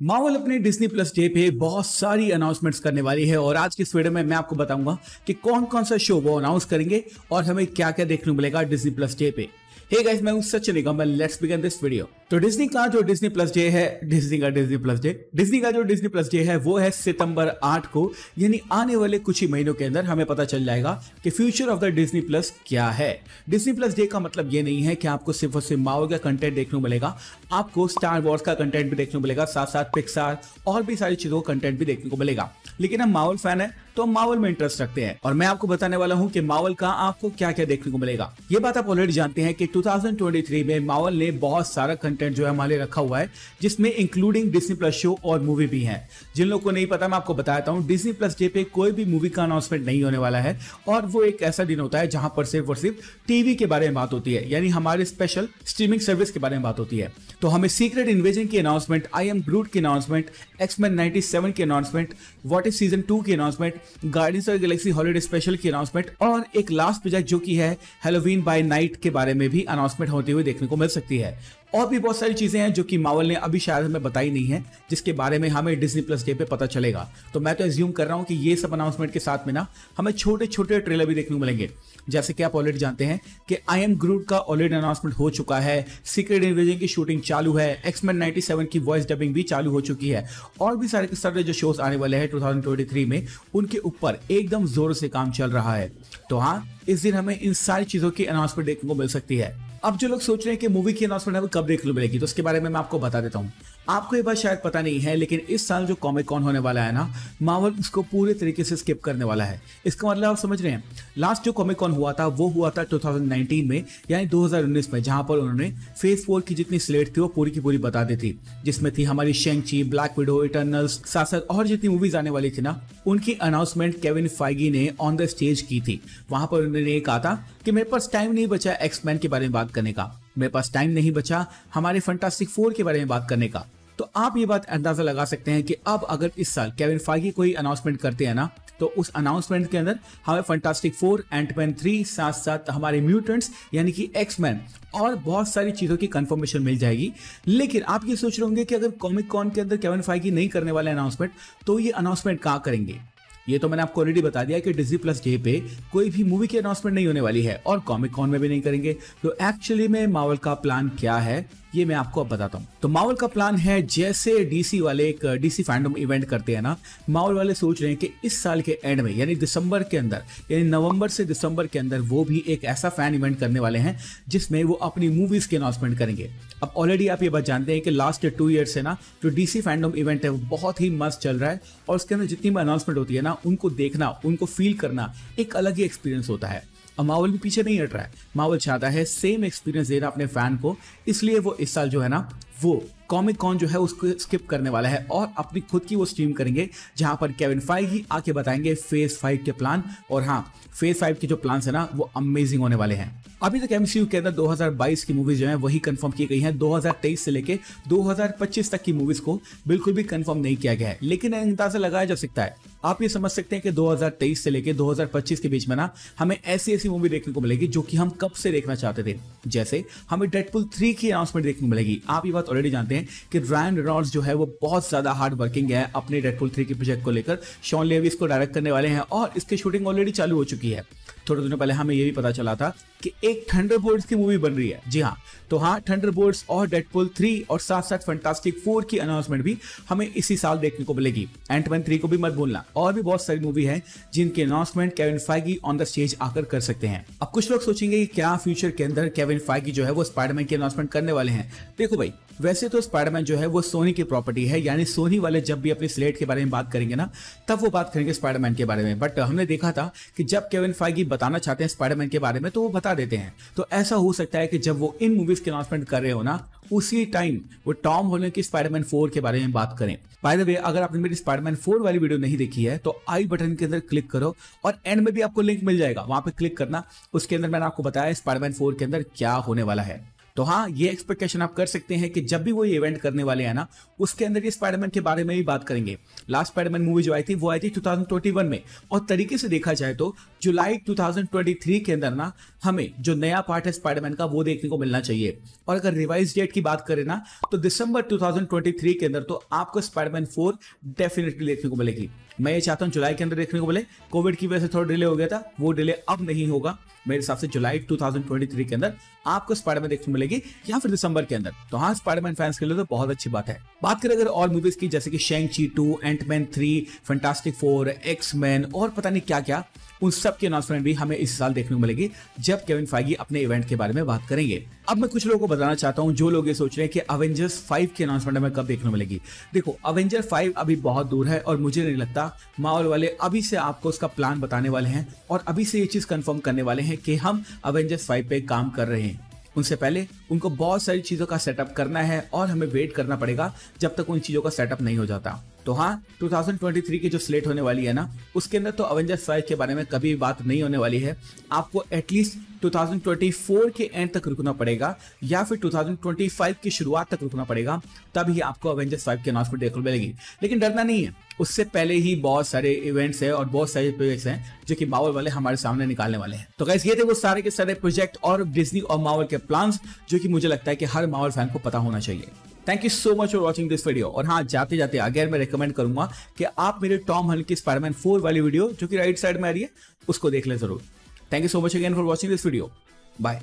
Marvel अपने Disney plus day पे बहुत सारी अनाउंसमेंट्स करने वाली है और आज की इस वीडियो में मैं आपको बताऊंगा कि कौन कौन सा शो वो अनाउंस करेंगे और हमें क्या क्या देखने को मिलेगा डिज्नी प्लस डे पे। हे गाइस, मैं हूं Sachin Nigam. Let's begin this video. तो डिज्नी का जो डिज्नी प्लस डे है, डिज्नी का जो डिज्नी प्लस डे है वो है सितंबर 8 को, यानी आने वाले कुछ ही महीनों के अंदर हमें पता चल जाएगा कि future of the Disney plus क्या है। डिज्नी प्लस डे का मतलब ये नहीं है कि आपको सिर्फ और सिर्फ मार्वल का कंटेंट देखने को मिलेगा, आपको स्टार वॉर्स का कंटेंट भी देखने को मिलेगा, साथ साथ पिक्सार और भी सारी चीजों का कंटेंट भी देखने को मिलेगा। लेकिन हम मार्वल फैन है तो हम मार्वल में इंटरेस्ट रखते हैं और मैं आपको बताने वाला हूं कि मार्वल का आपको क्या क्या देखने को मिलेगा। ये बात आप ऑलरेडी जानते हैं कि 2023 में मार्वल ने बहुत सारा कंटेंट जो है हमारे लिए रखा हुआ है, जिसमें इंक्लूडिंग डिज्नी प्लस शो और मूवी भी है। जिन लोगों को नहीं पता मैं आपको बताता हूं, डिज्नी प्लस डे पे कोई भी मूवी का अनाउंसमेंट नहीं होने वाला है और वो एक ऐसा दिन होता है जहां पर सिर्फ और सिर्फ टीवी के बारे में बात होती है, यानी हमारे स्पेशल स्ट्रीमिंग सर्विस के बारे में बात होती है। तो हमें सीक्रेट इन्वेजन की अनाउंसमेंट, आई एम ग्रूट की अनाउंसमेंट, एक्स-मैन 97 की अनाउंसमेंट, व्हाट इज सीजन 2 की announcement, guardians of the Galaxy holiday special की अनाउंसमेंट और एक लास्ट प्रोजेक्ट जो की है हैलोवीन बाय नाइट के बारे में भी अनाउंसमेंट होती हुई देखने को मिल सकती है। और भी बहुत सारी चीजें हैं जो कि मार्वल ने अभी शायद हमें बताई नहीं है, जिसके बारे में हमें डिज्नी प्लस डे पे पता चलेगा। तो मैं तो एज्यूम कर रहा हूं कि ये सब अनाउंसमेंट के साथ में ना हमें छोटे छोटे ट्रेलर भी देखने को मिलेंगे। जैसे कि आप ऑलरेडी जानते हैं कि आई एम ग्रूट का ऑलरेडी अनाउंसमेंट हो चुका है, सीक्रेट इन्वेजन की शूटिंग चालू है, एक्स-मैन 97 की वॉइस डबिंग भी चालू हो चुकी है और भी सारे के सारे जो शोज आने वाले हैं 2023 में, उनके ऊपर एकदम जोर से काम चल रहा है। तो हाँ, इस दिन हमें इन सारी चीजों की अनाउंसमेंट देखने को मिल सकती है। अब जो लोग सोच रहे हैं कि मूवी की अनाउंसमेंट हमें कब देखने को मिलेगी, तो उसके बारे में मैं आपको बता देता हूँ। आपको ये बात शायद पता नहीं है, लेकिन इस साल जो कॉमिक कॉन होने वाला है ना, मार्वल उसको पूरे तरीके से स्किप करने वाला है। इसका मतलब आप समझ रहे हैं, लास्ट जो कॉमिक कॉन हुआ था वो हुआ था 2019 में, यानी 2019 में, जहां पर उन्होंने फेज 4 की जितनी स्लेट थी वो पूरी की पूरी बता दी थी, जिसमें थी हमारी शेंग-ची, ब्लैक विडो, इटर्नल्स, साथ साथ और जितनी मूवीज आने वाली थी ना, उनकी अनाउंसमेंट केविन फाइगी ने ऑन द स्टेज की थी। वहां पर उन्होंने ये कहा था कि मेरे पास टाइम नहीं बचा एक्स-मैन के बारे में बात करने का, मेरे पास टाइम नहीं बचा हमारे फैंटास्टिक 4 के बारे में बात करने का। तो आप ये बात अंदाजा लगा सकते हैं कि अब अगर इस साल केविन फाइगी कोई अनाउंसमेंट करते हैं ना, तो उस अनाउंसमेंट के अंदर हमें फैंटास्टिक 4, एंटमैन 3, साथ साथ हमारे म्यूटेंट्स यानी कि एक्स-मैन और बहुत सारी चीजों की कंफर्मेशन मिल जाएगी। लेकिन आप ये सोच रहे होंगे कि अगर कॉमिक कॉन के अंदर केविन फाइगी नहीं करने वाले अनाउंसमेंट, तो ये अनाउंसमेंट कहां करेंगे? ये तो मैंने आपको ऑलरेडी बता दिया कि डिज्नी प्लस डे पे कोई भी मूवी की अनाउंसमेंट नहीं होने वाली है और कॉमिक कॉन में भी नहीं करेंगे। तो एक्चुअली में मार्वल का प्लान क्या है ये मैं आपको अब बताता हूं। तो मार्वल का प्लान है, जैसे डीसी वाले एक डीसी फैंडम इवेंट करते हैं ना, मार्वल वाले सोच रहे हैं कि इस साल के एंड में, यानी दिसंबर के अंदर, यानी नवंबर से दिसंबर के अंदर, वो भी एक ऐसा फैन इवेंट करने वाले हैं जिसमें वो अपनी मूवीज की अनाउंसमेंट करेंगे। अब ऑलरेडी आप ये बात जानते हैं कि लास्ट 2 ईयर से ना जो डीसी फैंडम इवेंट है वो बहुत ही मस्त चल रहा है और उसके अंदर जितनी भी अनाउंसमेंट होती है ना, उनको देखना, उनको फील करना एक अलग ही एक्सपीरियंस होता है। और मार्वल भी पीछे नहीं हट रहा है, मार्वल चाहता है सेम एक्सपीरियंस देना अपने फैन को, इसलिए वो इस साल जो है ना वो कॉमिक कॉन जो है उसको स्किप करने वाला है और अपनी खुद की वो स्ट्रीम करेंगे, जहां पर केविन फाइगी आके बताएंगे फेज 5 के प्लान। और हाँ, फेज 5 के जो प्लान है ना वो अमेजिंग होने वाले हैं। अभी तक एमसीयू के अंदर 2022 की मूवीज जो है वही कंफर्म की गई हैं, 2023 से लेके 2025 तक की मूवीज को बिल्कुल भी कंफर्म नहीं किया गया है। लेकिन अंदाजा लगाया जा सकता है, आप ये समझ सकते हैं कि 2023 से लेके 2025 के बीच में ना हमें ऐसी ऐसी मूवी देखने को मिलेगी जो कि हम कब से देखना चाहते थे। जैसे हमें डेडपूल 3 की अनाउंसमेंट देखने को मिलेगी। आप ये बात ऑलरेडी जानते हैं कि रायन रेनॉल्ड्स जो है वो बहुत ज्यादा हार्ड वर्किंग है अपने डेडपूल 3 के प्रोजेक्ट को लेकर। शॉन लेवी इसको डायरेक्ट करने वाले हैं और इसकी शूटिंग ऑलरेडी चालू हो चुकी है। थोड़े दिनों पहले हमें ये भी पता चला था कि एक थंडरबोल्ट्स की मूवी बन रही है। जी हाँ, तो हाँ, थंडरबोल्ट्स और डेडपूल 3 और साथ साथ फैंटास्टिक 4 की अनाउंसमेंट भी हमें इसी साल देखने को मिलेगी। एंटमैन 3 को भी मत भूलना। और भी बहुत सारी मूवी है जिनकी announcement Kevin Feige on the stage आकर कर सकते हैं। अब कुछ लोग सोचेंगे कि क्या फ्यूचर के अंदर केविन फाइगी जो है वो स्पाइडरमैन की अनाउंसमेंट करने वाले हैं। देखो भाई, वैसे तो स्पाइडरमैन जो है वो सोनी की प्रॉपर्टी है, यानी सोनी वाले जब भी अपनी स्लेट के बारे में बात करेंगे ना, तब वो बात करेंगे स्पाइडरमैन के बारे में। बट हमने देखा था कि जब केविन फाइगी बताना चाहते हैं स्पाइडरमैन के बारे में तो वो बता देते हैं। तो ऐसा हो सकता है कि जब वो इन मूवीज की अनाउंसमेंट कर रहे हो ना, उसी टाइम वो टॉम हॉलैंड की स्पाइडरमैन 4 के बारे में बात करें। बाय द वे, अगर आपने मेरी स्पाइडरमैन 4 वाली वीडियो नहीं देखी है तो आई बटन के अंदर क्लिक करो और एंड में भी आपको लिंक मिल जाएगा, वहां पे क्लिक करना। उसके अंदर मैंने आपको बताया स्पाइडरमैन 4 के अंदर क्या होने वाला है। तो हाँ, ये एक्सपेक्टेशन आप कर सकते हैं कि जब भी वो इवेंट करने वाले हैं ना, उसके अंदर ये स्पाइडरमैन के बारे में भी बात करेंगे। लास्ट स्पाइडरमैन मूवी जो आई थी वो आई थी 2021 में, और तरीके से देखा जाए तो जुलाई 2023 के अंदर ना हमें जो नया पार्ट है स्पाइडरमैन का वो देखने को मिलना चाहिए। और अगर रिवाइज डेट की बात करें ना, तो दिसंबर 2023 के अंदर तो आपको स्पाइडरमैन 4 डेफिनेटली देखने को मिलेगी। मैं ये चाहता हूं जुलाई के अंदर देखने को मिले। कोविड की वजह से थोड़ा डिले हो गया था, वो डिले अब नहीं होगा। मेरे हिसाब से जुलाई 2023 के अंदर आपको स्पाइडरमैन देखने को मिलेगी, या फिर दिसंबर के अंदर। तो हाँ, स्पाइडरमैन फैंस के लिए तो बहुत अच्छी बात है। बात करें अगर और मूवीज की, जैसे कि शैंग-ची 2, एंटमैन 3, फैंटास्टिक 4, एक्स-मैन और पता नहीं क्या क्या, उन सब की अनाउंसमेंट भी हमें इस साल देखने को मिलेगी जब केविन फाइगी अपने इवेंट के बारे में बात करेंगे। अब मैं कुछ लोगों को बताना चाहता हूं जो लोग ये सोच रहे हैं कि अवेंजर्स 5 की अनाउंसमेंट हमें कब देखने को मिलेगी। देखो, अवेंजर 5 अभी बहुत दूर है और मुझे नहीं लगता मार्वल वाले अभी से आपको उसका प्लान बताने वाले हैं और अभी से ये चीज कंफर्म करने वाले हैं कि हम अवेंजर्स 5 पे काम कर रहे हैं। उनसे पहले उनको बहुत सारी चीजों का सेटअप करना है और हमें वेट करना पड़ेगा जब तक उन चीजों का सेटअप नहीं हो जाता। तो हाँ, 2023 की जो स्लेट होने वाली है ना, उसके अंदर तो अवेंजर्स 5 के बारे में कभी बात नहीं होने वाली है। आपको एटलीस्ट 2024 के एंड तक रुकना पड़ेगा या फिर 2025 की शुरुआत तक रुकना पड़ेगा, तभी आपको अवेंजर्स 5 की अनाउंसमेंट देखने को मिलेगी। लेकिन डरना नहीं है, उससे पहले ही बहुत सारे इवेंट्स हैं और बहुत सारे प्रोजेक्ट्स हैं जो कि मार्वल वाले हमारे सामने निकालने वाले हैं। तो गाइस, ये थे वो सारे के सारे प्रोजेक्ट और डिज्नी और मार्वल के प्लान्स जो कि मुझे लगता है कि हर मार्वल फैन को पता होना चाहिए। Thank you so much for watching this video. और हाँ, जाते जाते अगर मैं रिकमेंड करूंगा कि आप मेरे टॉम हॉलैंड की स्पाइडरमैन 4 वाली वीडियो जो कि राइट साइड में आ रही है उसको देख ले जरूर। Thank you so much again for watching this video. Bye.